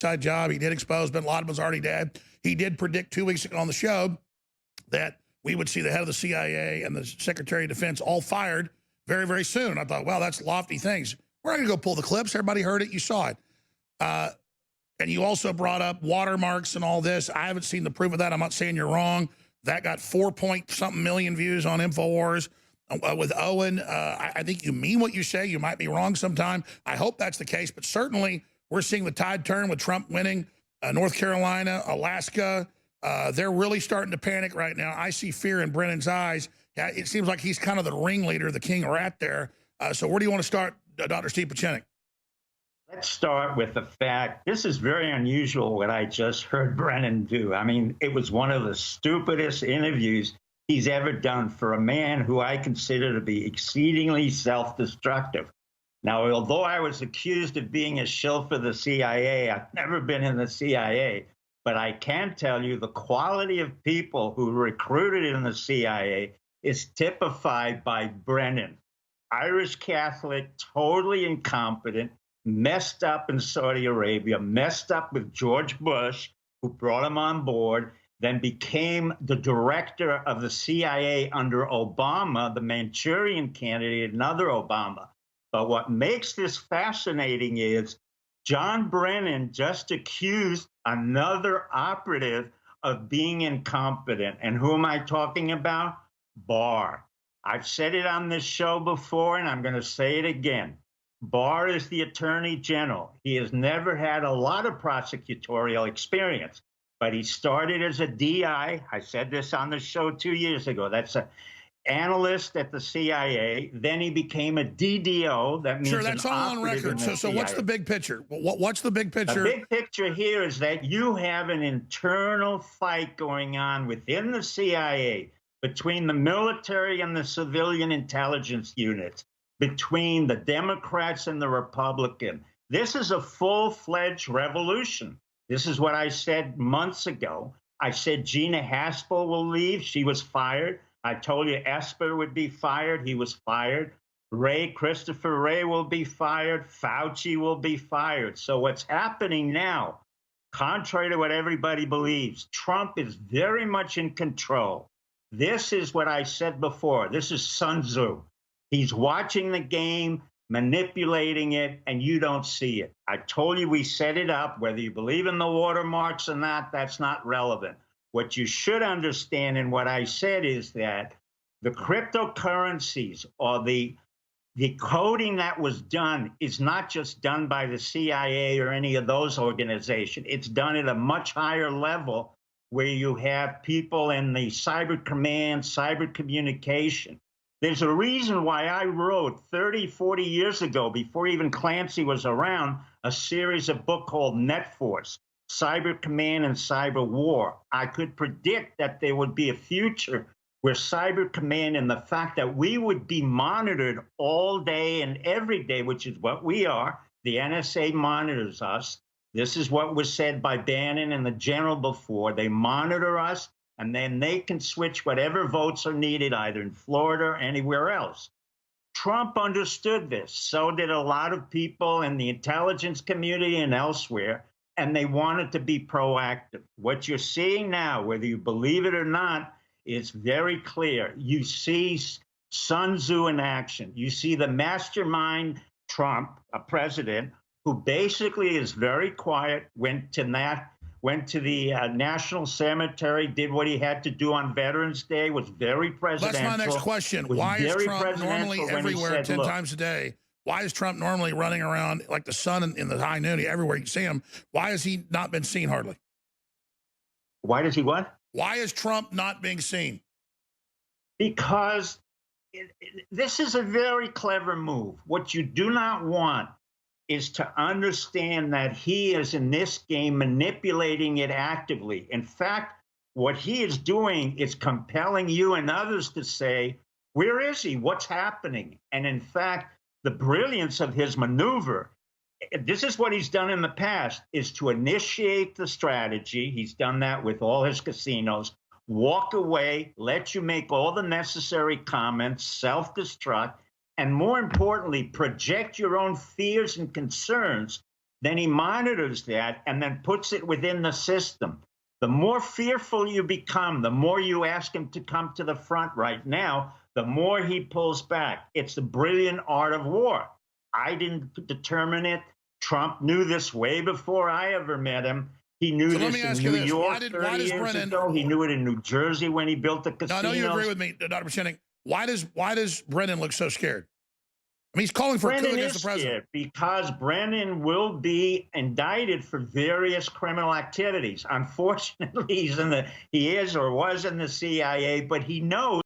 inside job. He did expose Bin Laden was already dead. He did predict 2 weeks ago on the show that we would see the head of the CIA and the Secretary of Defense all fired very, very soon. I thought, well, that's lofty things. We're not going to go pull the clips. Everybody heard it. You saw it. And you also brought up watermarks and all this. I haven't seen the proof of that. I'm not saying you're wrong. That got 4-point-something million views on InfoWars with Owen. I think you mean what you say. You might be wrong sometime. I hope that's the case. But certainly we're seeing the tide turn with Trump winning North Carolina, Alaska. They're really starting to panic right now. I see fear in Brennan's eyes. It seems like he's kind of the ringleader, the king rat there. So where do you want to start, Dr. Steve Pieczenik? Let's start with the fact, this is very unusual what I just heard Brennan do. I mean, it was one of the stupidest interviews he's ever done for a man who I consider to be exceedingly self-destructive. Now, although I was accused of being a shill for the CIA, I've never been in the CIA, but I can tell you the quality of people who recruited in the CIA is typified by Brennan. Irish Catholic, totally incompetent, messed up in Saudi Arabia, messed up with George Bush, who brought him on board, then became the director of the CIA under Obama, the Manchurian candidate, another Obama. But what makes this fascinating is John Brennan just accused another operative of being incompetent. And who am I talking about? Barr. I've said it on this show before, and I'm going to say it again. Barr is the Attorney General. He has never had a lot of prosecutorial experience, but he started as a DI. I said this on the show 2 years ago. That's an analyst at the CIA. Then he became a DDO. That means sure, that's all on record. So what's the big picture? What's the big picture? The big picture here is that you have an internal fight going on within the CIA between the military and the civilian intelligence units, between the Democrats and the Republicans. This is a full-fledged revolution. This is what I said months ago. I said Gina Haspel will leave. She was fired. I told you Esper would be fired. He was fired. Christopher Wray will be fired. Fauci will be fired. So what's happening now, contrary to what everybody believes, Trump is very much in control. This is what I said before. This is Sun Tzu. He's watching the game, manipulating it, and you don't see it. I told you we set it up. Whether you believe in the watermarks or not, that's not relevant. What you should understand and what I said is that the cryptocurrencies or the coding that was done is not just done by the CIA or any of those organizations. It's done at a much higher level where you have people in the cyber command, cyber communication. There's a reason why I wrote 30, 40 years ago, before even Clancy was around, a series of book called NetForce, Cyber Command and Cyber War. I could predict that there would be a future where Cyber Command and the fact that we would be monitored all day and every day, which is what we are. The NSA monitors us. This is what was said by Bannon and the general before. They monitor us, and then they can switch whatever votes are needed, either in Florida or anywhere else. Trump understood this. So did a lot of people in the intelligence community and elsewhere, and they wanted to be proactive. What you're seeing now, whether you believe it or not, is very clear. You see Sun Tzu in action. You see the mastermind Trump, a president, who basically is very quiet, went to the National Cemetery, did what he had to do on Veterans Day, was very presidential. That's my next question. Why is Trump normally everywhere 10 times a day? Why is Trump normally running around like the sun in the high noon, everywhere you see him? Why has he not been seen hardly? Why does he what? Why is Trump not being seen? Because this is a very clever move. What you do not want is to understand that he is in this game manipulating it actively. In fact, what he is doing is compelling you and others to say, where is he? What's happening? And in fact, the brilliance of his maneuver, this is what he's done in the past, is to initiate the strategy. He's done that with all his casinos. Walk away, let you make all the necessary comments, self-destruct, and more importantly, project your own fears and concerns then he monitors that and then puts it within the system. The more fearful you become, the more you ask him to come to the front right now, the more he pulls back. It's the brilliant art of war. I didn't determine it. Trump knew this way before I ever met him. He knew this in New York 30 years ago. He knew it in New Jersey when he built the casinos. I know you agree with me, Dr. Buchanan. Why does Brennan look so scared? I mean, he's calling for a coup against the president. Because Brennan will be indicted for various criminal activities. Unfortunately, he is or was in the CIA, but he knows